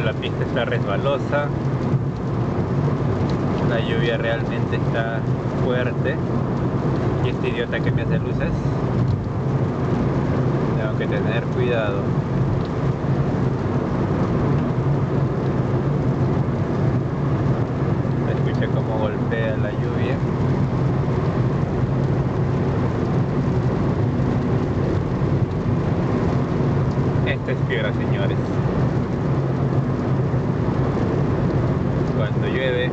la pista está resbalosa, la lluvia realmente está fuerte y este idiota que me hace luces, tengo que tener cuidado. Escucha cómo golpea la lluvia. Esta es Piura, señores. Cuando llueve